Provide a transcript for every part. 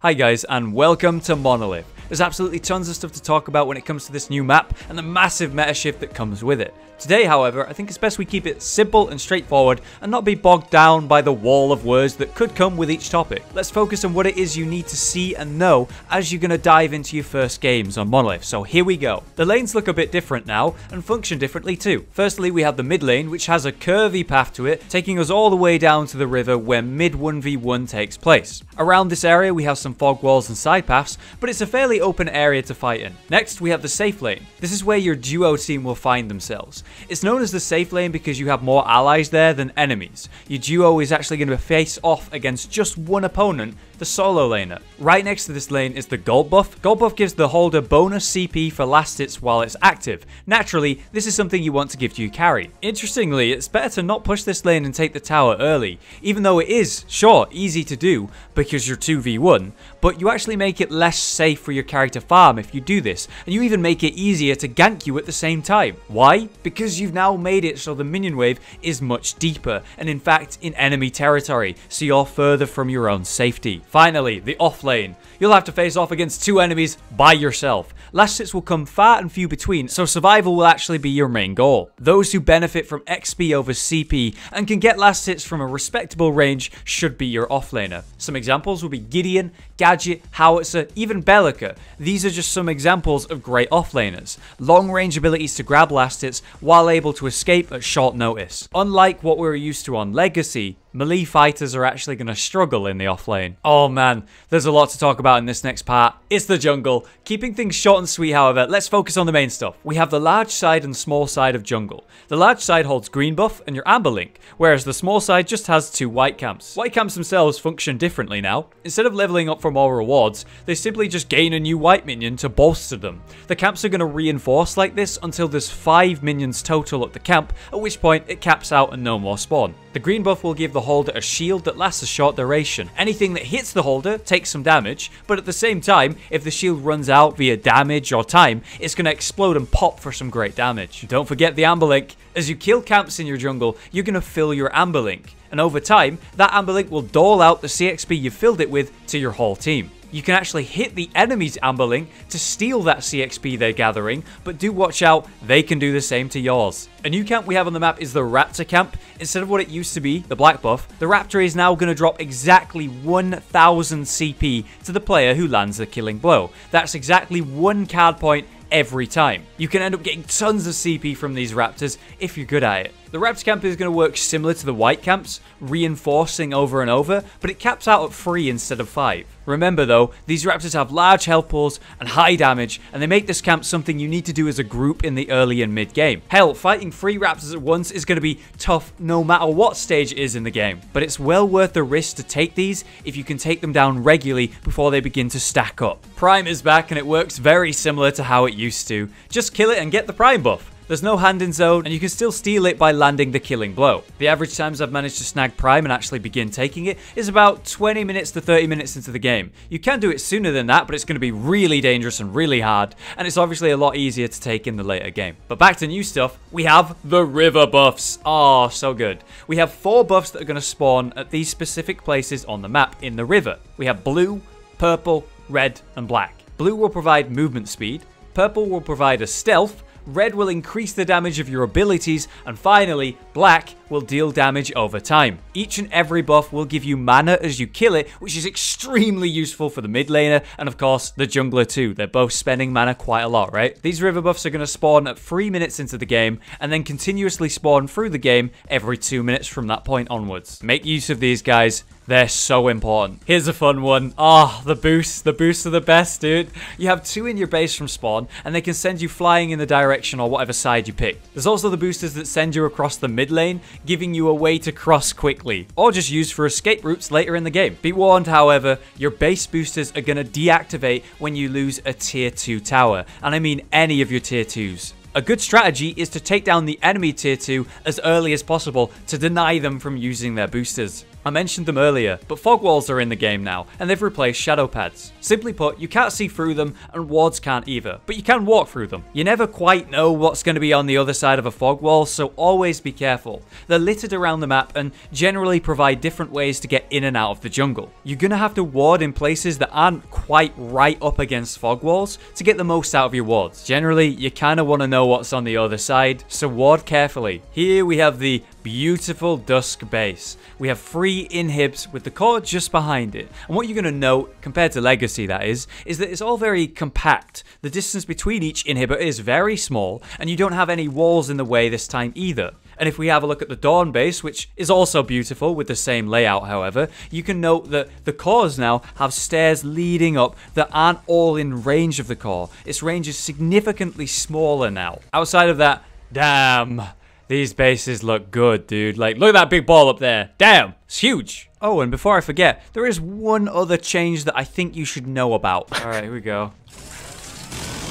Hi guys, and welcome to Monolith. There's absolutely tons of stuff to talk about when it comes to this new map and the massive meta shift that comes with it. Today, however, I think it's best we keep it simple and straightforward and not be bogged down by the wall of words that could come with each topic. Let's focus on what it is you need to see and know as you're going to dive into your first games on Monolith. So here we go. The lanes look a bit different now and function differently too. Firstly, we have the mid lane, which has a curvy path to it, taking us all the way down to the river where mid 1v1 takes place. Around this area, we have some fog walls and side paths, but it's a fairly open area to fight in. Next, we have the safe lane. This is where your duo team will find themselves. It's known as the safe lane because you have more allies there than enemies. Your duo is actually going to face off against just one opponent, the solo laner. Right next to this lane is the gold buff. Gold buff gives the holder bonus CP for last hits while it's active. Naturally, this is something you want to give to your carry. Interestingly, it's better to not push this lane and take the tower early, even though it is, sure, easy to do because you're 2v1, but you actually make it less safe for your carry to farm if you do this, and you even make it easier to gank you at the same time. Why? Because you've now made it so the minion wave is much deeper, and in fact in enemy territory, so you're further from your own safety. Finally, the off lane. You'll have to face off against two enemies by yourself. Last hits will come far and few between, so survival will actually be your main goal. Those who benefit from XP over CP and can get last hits from a respectable range should be your offlaner. Some examples will be Gideon, Gadget, Howitzer, even Bellica. These are just some examples of great offlaners. Long range abilities to grab last hits while able to escape at short notice. Unlike what we were used to on Legacy, melee fighters are actually going to struggle in the offlane. Oh man, there's a lot to talk about in this next part. It's the jungle. Keeping things short and sweet, however, let's focus on the main stuff. We have the large side and small side of jungle. The large side holds green buff and your amber link, whereas the small side just has two white camps. White camps themselves function differently now. Instead of leveling up for more rewards, they simply just gain a new white minion to bolster them. The camps are going to reinforce like this until there's 5 minions total at the camp, at which point it caps out and no more spawn. The green buff will give the holder a shield that lasts a short duration. Anything that hits the holder takes some damage, but at the same time, if the shield runs out via damage or time, it's going to explode and pop for some great damage. Don't forget the amber link. As you kill camps in your jungle, you're going to fill your amber link, and over time, that amber link will dole out the CXP you filled it with to your whole team. You can actually hit the enemy's amber link to steal that CXP they're gathering, but do watch out, they can do the same to yours. A new camp we have on the map is the Raptor Camp. Instead of what it used to be, the black buff, the Raptor is now going to drop exactly 1000 CP to the player who lands the killing blow. That's exactly 1 card point every time. You can end up getting tons of CP from these Raptors if you're good at it. The Raptor Camp is going to work similar to the white camps, reinforcing over and over, but it caps out at 3 instead of 5. Remember though, these Raptors have large health pools and high damage, and they make this camp something you need to do as a group in the early and mid game. Hell, fighting 3 Raptors at once is going to be tough no matter what stage it is in the game, but it's well worth the risk to take these if you can take them down regularly before they begin to stack up. Prime is back and it works very similar to how it used to. Just kill it and get the Prime buff. There's no hand in zone, and you can still steal it by landing the killing blow. The average times I've managed to snag Prime and actually begin taking it is about 20 minutes to 30 minutes into the game. You can do it sooner than that, but it's going to be really dangerous and really hard, and it's obviously a lot easier to take in the later game. But back to new stuff, we have the river buffs. Oh, so good. We have 4 buffs that are going to spawn at these specific places on the map in the river. We have blue, purple, red, and black. Blue will provide movement speed, purple will provide a stealth, red will increase the damage of your abilities, and finally, black will deal damage over time. Each and every buff will give you mana as you kill it, which is extremely useful for the mid laner, and of course, the jungler too. They're both spending mana quite a lot, right? These river buffs are going to spawn at 3 minutes into the game, and then continuously spawn through the game every 2 minutes from that point onwards. Make use of these guys. They're so important. Here's a fun one. Oh, the boosts. The boosts are the best, dude. You have 2 in your base from spawn, and they can send you flying in the direction or whatever side you pick. There's also the boosters that send you across the mid lane, giving you a way to cross quickly, or just used for escape routes later in the game. Be warned, however, your base boosters are going to deactivate when you lose a tier 2 tower, and I mean any of your tier 2s. A good strategy is to take down the enemy tier 2 as early as possible to deny them from using their boosters. I mentioned them earlier, but fog walls are in the game now, and they've replaced shadow pads. Simply put, you can't see through them, and wards can't either, but you can walk through them. You never quite know what's going to be on the other side of a fog wall, so always be careful. They're littered around the map and generally provide different ways to get in and out of the jungle. You're going to have to ward in places that aren't quite right up against fog walls to get the most out of your wards. Generally, you kind of want to know what's on the other side, so ward carefully. Here we have the beautiful Dusk Base. We have 3 inhibs with the core just behind it. And what you're going to note, compared to Legacy that is that it's all very compact. The distance between each inhibitor is very small, and you don't have any walls in the way this time either. And if we have a look at the Dawn Base, which is also beautiful with the same layout however, you can note that the cores now have stairs leading up that aren't all in range of the core. Its range is significantly smaller now. Outside of that, damn. These bases look good, dude. Like, look at that big ball up there. Damn, it's huge. Oh, and before I forget, there is one other change that I think you should know about. All right, here we go.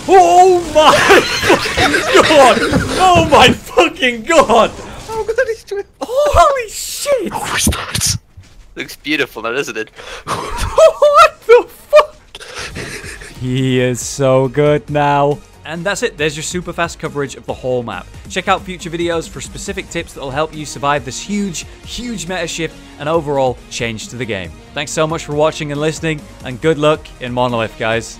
Oh my fucking god! Oh my fucking god! Oh god, he's doing. Holy shit! Oh, what's that? Looks beautiful now, doesn't it? What the fuck? He is so good now. And that's it, there's your super fast coverage of the whole map. Check out future videos for specific tips that will help you survive this huge meta shift and overall change to the game. Thanks so much for watching and listening, and good luck in Monolith, guys.